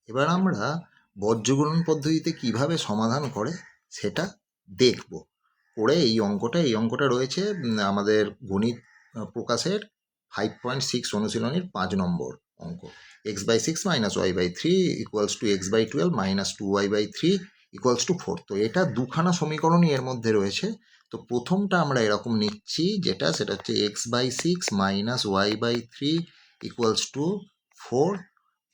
এবার আমরা বজ্রগুণন পদ্ধতিতে কিভাবে সমাধান করে সেটা দেখব। করে এই অঙ্কটা রয়েছে আমাদের গণিত প্রকাশের 5.6 অনুশীলনীর 5 নম্বর অঙ্ক। x/6 - y/3 = x/12 - 2y/3 = 4। তো এটা দুখানা সমীকরণই এর মধ্যে রয়েছে। তো প্রথমটা আমরা এরকম নিচ্ছি, সেটা হচ্ছে x/6 - y/3 = 4।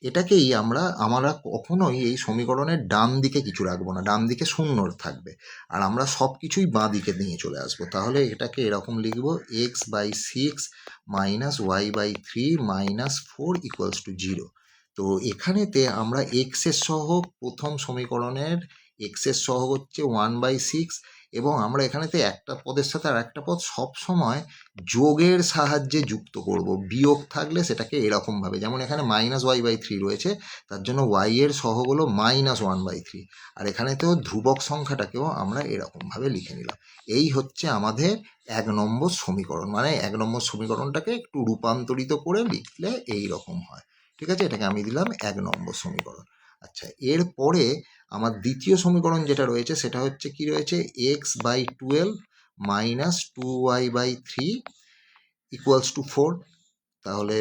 এটাকেই আমরা কখনোই এই সমীকরণের ডান দিকে কিছু রাখবো না, ডান দিকে শূন্য থাকবে, আর আমরা সব কিছুই বাঁ দিকে নিয়ে চলে আসবো। তাহলে এটাকে এরকম লিখবো x/6 - y/3 - 4 = 0। তো এখানেতে আমরা এক্সের সহগ, প্রথম সমীকরণের এক্সের সহগ হচ্ছে 1/6, এবং আমরা এখানেতে একটা পদের সাথে আর একটা পদ সবসময় যোগের সাহায্যে যুক্ত করব। বিয়োগ থাকলে সেটাকে এরকমভাবে, যেমন এখানে -y/3 রয়েছে, তার জন্য y এর সহগ হলো -1/3, আর এখানেতেও ধ্রুবক সংখ্যাটাকেও আমরা এরকমভাবে লিখে নিলাম। এই হচ্ছে আমাদের 1 নম্বর সমীকরণ। মানে 1 নম্বর সমীকরণটাকে একটু রূপান্তরিত করে লিখলে এই রকম হয়। ঠিক আছে, এটাকে আমি দিলাম 1 নম্বর সমীকরণ। আচ্ছা, এরপরে আমার দ্বিতীয় সমীকরণ যেটা রয়েছে সেটা হচ্ছে কি রয়েছে, x/12 - 2y/3 = 4। তাহলে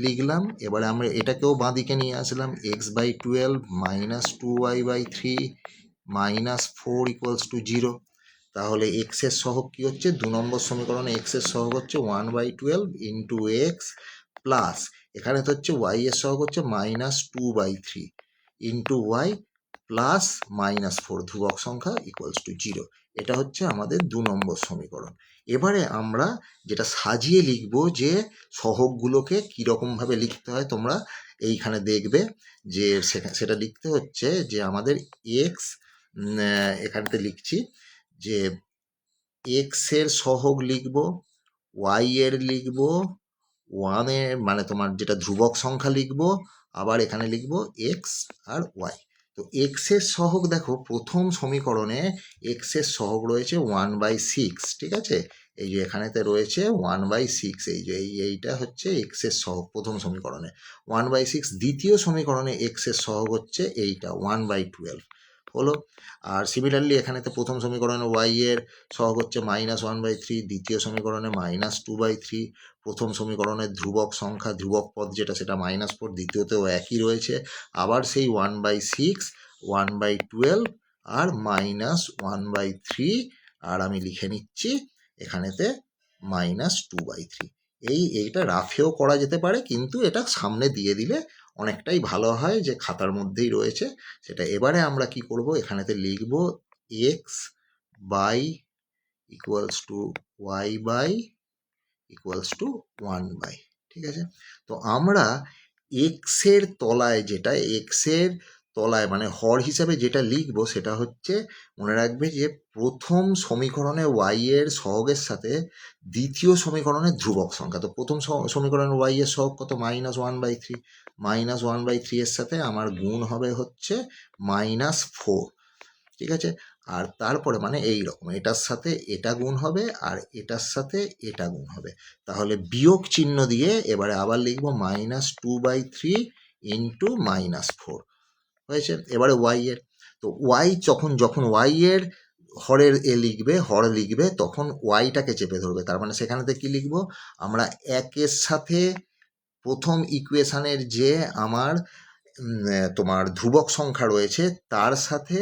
লিখলাম। এবারে আমরা এটাকেও বাঁ দিকে নিয়ে আসলাম, x/12 - 2y/3 - 4 = 0। তাহলে x এর সহগ কি হচ্ছে, 2 নম্বর সমীকরণে x এর সহগ হচ্ছে 1/12 × x, প্লাস এখানে তো হচ্ছে y এর সহগ হচ্ছে -2/3 × y প্লাস -4, ধ্রুবক সংখ্যা = 0। এটা হচ্ছে আমাদের 2 নম্বর সমীকরণ। এবারে আমরা যেটা সাজিয়ে লিখব, যে সহগগুলোকে কীরকমভাবে লিখতে হয় তোমরা এইখানে দেখবে, যে সেটা লিখতে হচ্ছে যে আমাদের এক্স, এখানতে লিখছি যে এক্স এর সহগ লিখব, ওয়াই এর লিখব, ওয়ানের মানে তোমার যেটা ধ্রুবক সংখ্যা লিখব, আবার এখানে লিখব এক্স আর ওয়াই। তো এক্স এর সহগ দেখো, প্রথম সমীকরণে এক্স এর সহগ রয়েছে 1/6, ঠিক আছে, এই যে এখানেতে রয়েছে 1/6, এই যে এইটা হচ্ছে এক্স এর সহগ প্রথম সমীকরণে 1/6। দ্বিতীয় সমীকরণে এক্স এর সহগ হচ্ছে এইটা 1/12 হলো। আর সিমিলারলি এখানেতে প্রথম সমীকরণে ওয়াই এর সহগ হচ্ছে -1/3, দ্বিতীয় সমীকরণে -2/3, প্রথম সমীকরণের ধ্রুবক সংখ্যা, ধ্রুবক পদ যেটা, সেটা -4, দ্বিতীয়তেও একই রয়েছে, আবার সেই 1/6, 1/12 আর -1/3, আর আমি লিখে নিচ্ছি এখানেতে -2/3। এইটা রাফেও করা যেতে পারে, কিন্তু এটা সামনে দিয়ে দিলে অনেকটাই ভালো হয়, যে খাতার মধ্যেই রয়েছে সেটা। এবারে আমরা কি করব, এখানেতে লিখব x/y = y/, =1/, ঠিক আছে। তো আমরা এক্সের তলায় মানে হর হিসাবে যেটা লিখব, সেটা হচ্ছে, মনে রাখবে যে প্রথম সমীকরণে ওয়াই এর সহগের সাথে দ্বিতীয় সমীকরণের ধ্রুবক সংখ্যা। তো প্রথম সমীকরণে ওয়াই এর সহগ কত, -1/3, -1/3 এর সাথে আমার গুণ হবে হচ্ছে -4, ঠিক আছে। আর তারপরে মানে এই রকম, এটার সাথে এটা গুণ হবে আর এটার সাথে এটা গুণ হবে। তাহলে বিয়োগ চিহ্ন দিয়ে এবারে আবার লিখব -2/3 × -4 হয়েছে। এবারে ওয়াই এর, তো ওয়াই যখন ওয়াই এর হর লিখবে তখন ওয়াইটাকে চেপে ধরবে। তার মানে সেখানেতে কি লিখব, আমরা একের সাথে প্রথম ইকুয়েশনের যে আমার তোমার ধ্রুবক সংখ্যা রয়েছে তার সাথে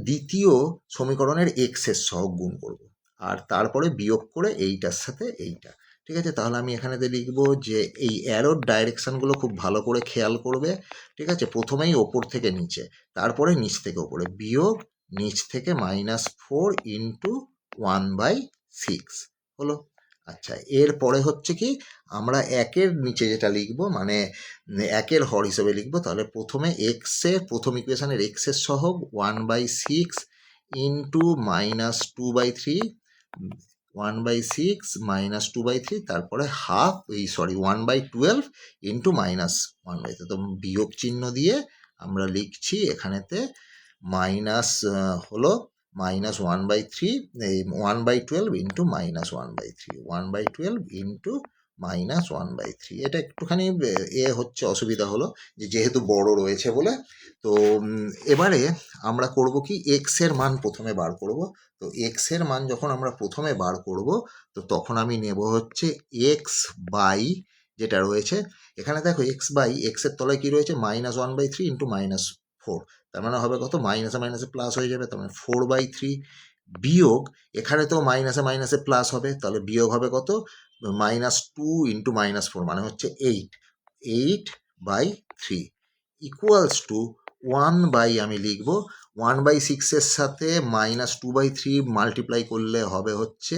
দ্বিতীয় সমীকরণের এক্স এর সহগ গুণ করব, আর তারপরে বিয়োগ করে এইটার সাথে এইটা, ঠিক আছে। তাহলে আমি এখানেতে লিখব যে এই অ্যারোর ডাইরেকশানগুলো খুব ভালো করে খেয়াল করবে, ঠিক আছে। প্রথমেই ওপর থেকে নিচে, তারপরে নিচ থেকে ওপরে, বিয়োগ নিচ থেকে -4 × 1/6 হলো। আচ্ছা, এরপরে হচ্ছে কি, আমরা একের নিচে যেটা লিখব, মানে একের হর হিসেবে লিখব, তাহলে প্রথমে প্রথম ইকুয়েশনের এক্স এর সহগ 1/6 × -2/3, 1/6 - 2/3, তারপরে 1/12 × -1/3। তো বিয়োগ চিহ্ন দিয়ে আমরা লিখছি এখানেতে হলো -1/3, এই 1/12 × -1/3, 1/12 × -1/3। এটা একটুখানি হচ্ছে অসুবিধা হলো যে যেহেতু বড় রয়েছে বলে। তো এবারে আমরা করব কি, এক্স এর মান প্রথমে বার করব। তো এক্স এর মান যখন আমরা প্রথমে বার করব, তো তখন আমি নেব হচ্ছে এক্স বাই, যেটা রয়েছে এখানে দেখো এক্স বাই, এক্স এর তলায় কি রয়েছে, -1/3 ইন্টু -4। তার মানে হবে কত, মাইনাসে মাইনাসে প্লাস হয়ে যাবে, তার মানে 4/3 বিয়োগ, এখানে তো মাইনাসে মাইনাসে প্লাস হবে, তাহলে বিয়োগ হবে কত, -2 ইন্টু -4 মানে হচ্ছে 8/3 ইকুয়ালস টু 1 আমি লিখব 1/6 এর সাথে -2/3 মাল্টিপ্লাই করলে হবে হচ্ছে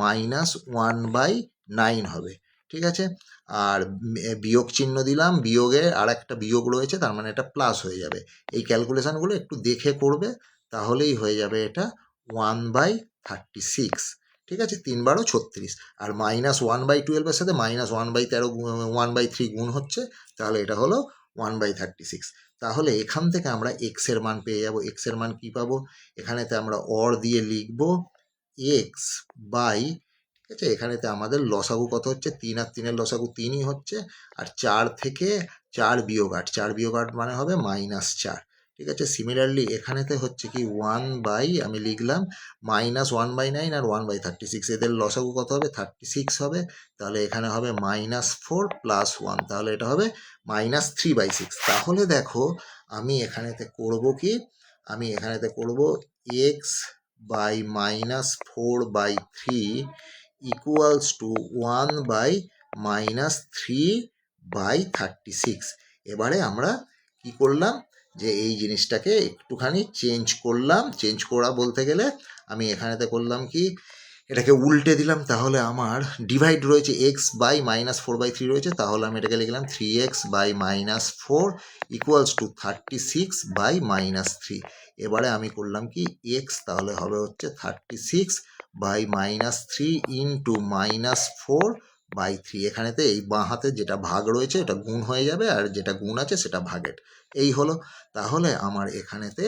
-1/9 হবে। ঠিক আছে, আর বিয়োগ চিহ্ন দিলাম, বিয়োগে আর একটা বিয়োগ রয়েছে, তার মানে এটা প্লাস হয়ে যাবে। এই ক্যালকুলেশনগুলো একটু দেখে করবে, তাহলেই হয়ে যাবে এটা 1/36। ঠিক আছে, 3×12 আর -1/12 সাথে -1/13 1/3 গুণ হচ্ছে, তাহলে এটা হলো 1/36। তাহলে এখান থেকে আমরা এক্স এর মান পেয়ে যাব। এক্স এর মান কি পাবো, এখানেতে আমরা অর দিয়ে লিখব এক্স বাই, ঠিক আছে, এখানেতে আমাদের লসাগু কত হচ্ছে, 3 আর 3-এর লসাগু 3ই হচ্ছে, আর 4 থেকে 4 বিয়োগ 8, 4 বিয়োগ 8 মানে হবে -4। ঠিক আছে, সিমিলারলি এখানেতে হচ্ছে কি 1 আমি লিখলাম -1/9 আর 1/36, এদের লসাগু কত হবে, 36 হবে, তাহলে এখানে হবে -4 + 1, তাহলে এটা হবে -3/6। তাহলে দেখো আমি এখানেতে করব কি, আমি এখানেতে করব এক্স বাই -4/3 ইকুয়ালস টু 1/-3/36। এবারে আমরা কি করলাম, যে এই জিনিসটাকে একটুখানি চেঞ্জ করলাম, চেঞ্জ করা বলতে গেলে আমি এখানেতে করলাম কি, এটাকে উল্টে দিলাম, তাহলে আমার ডিভাইড রয়েছে এক্স বাই -4/3 রয়েছে, তাহলে আমি এটাকে লিখলাম 3x বাই -4 ইকুয়ালস টু 36/-3। এবারে আমি করলাম কি এক্স, তাহলে হবে হচ্ছে 36/-3 ইন্টু -4/3। এখানেতে এই বাঁ হাতে যেটা ভাগ রয়েছে এটা গুণ হয়ে যাবে, আর যেটা গুণ আছে সেটা ভাগের, এই হলো। তাহলে আমার এখানেতে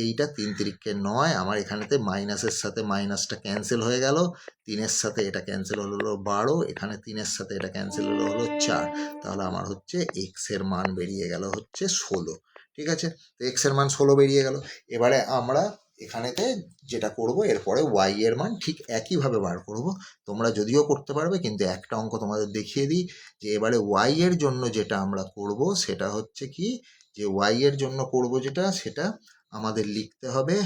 এইটা 3×3 = 9, আমার এখানেতে মাইনাসের সাথে মাইনাসটা ক্যান্সেল হয়ে গেল, 3-এর সাথে এটা ক্যান্সেল হলো 12, এখানে 3-এর সাথে এটা ক্যান্সেল হলো 4, তাহলে আমার হচ্ছে এক্স এর মান বেরিয়ে গেল হচ্ছে 16। ঠিক আছে, তো এক্স এর মান 16 বেরিয়ে গেল। এবারে আমরা এখানেতে যেটা করব, এরপরে ওয়াই এর মান ঠিক একইভাবে বার করব। তোমরা যদিও করতে পারবে, কিন্তু একটা অঙ্ক তোমাদের দেখিয়ে দিই, যে এবারে ওয়াই এর জন্য যেটা আমরা করব সেটা হচ্ছে কি, যে ওয়াই এর জন্য করব যেটা, সেটা আমাদের লিখতে হবে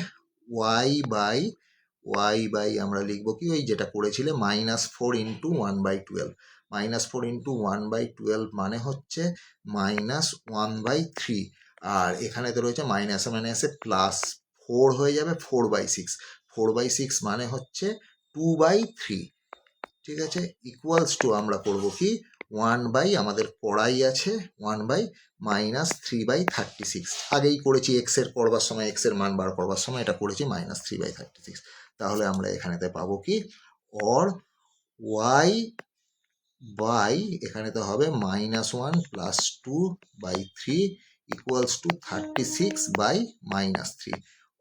ওয়াই বাই আমরা লিখবো কি, ওই যেটা করেছিলে -4 ইন্টু 1/12, -4 ইন্টু 1/12 মানে হচ্ছে -1/3, আর এখানে তো রয়েছে মাইনাসে মাইনাসে প্লাস 4 হয়ে যাবে 4/6, 4/6 মানে হচ্ছে 2/3। ঠিক আছে, ইকুয়ালস টু আমরা করব কি 1 আমাদের পড়াই আছে 1/-3/36। আগেই করেছি এক্স এর করবার সময়, এক্স এর মান বার করবার সময় এটা করেছি -3/36। তাহলে আমরা এখানেতে পাবো কি, অর ওয়াই বাই, এখানে তো হবে -1 + 2/3 ইকুয়ালস টু 36/-3,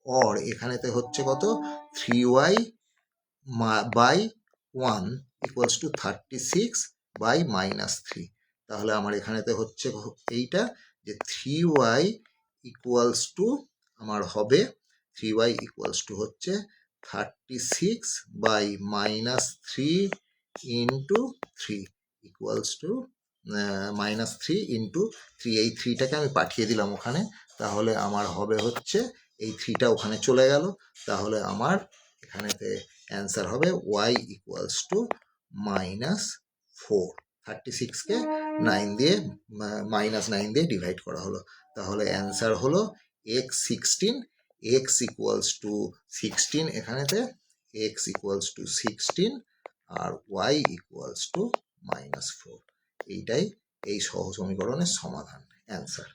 অর এখানেতে হচ্ছে কত, 3y বাই 1 ইকুয়ালস টু 36/-3। তাহলে আমার এখানেতে হচ্ছে এইটা, যে 3y ইকুয়ালস টু আমার হবে 3y ইকুয়ালস টু হচ্ছে 36/-3 ইন্টু 3 ইকুয়ালস টু -3 × 3। এই 3টাকে আমি পাঠিয়ে দিলাম ওখানে, তাহলে আমার হবে হচ্ছে এই 3টা ওখানে চলে গেল, তাহলে আমার এখানেতে অ্যান্সার হবে ওয়াই ইকুয়ালস টু -4। 36কে 9 দিয়ে -9 দিয়ে ডিভাইড করা হলো, তাহলে অ্যান্সার হলো x16, x ইকুয়ালস টু 16, এখানেতে x ইকুয়ালস টু 16 আর y ইকুয়ালস টু -4। এইটাই এই সহ সমীকরণের সমাধান, অ্যান্সার।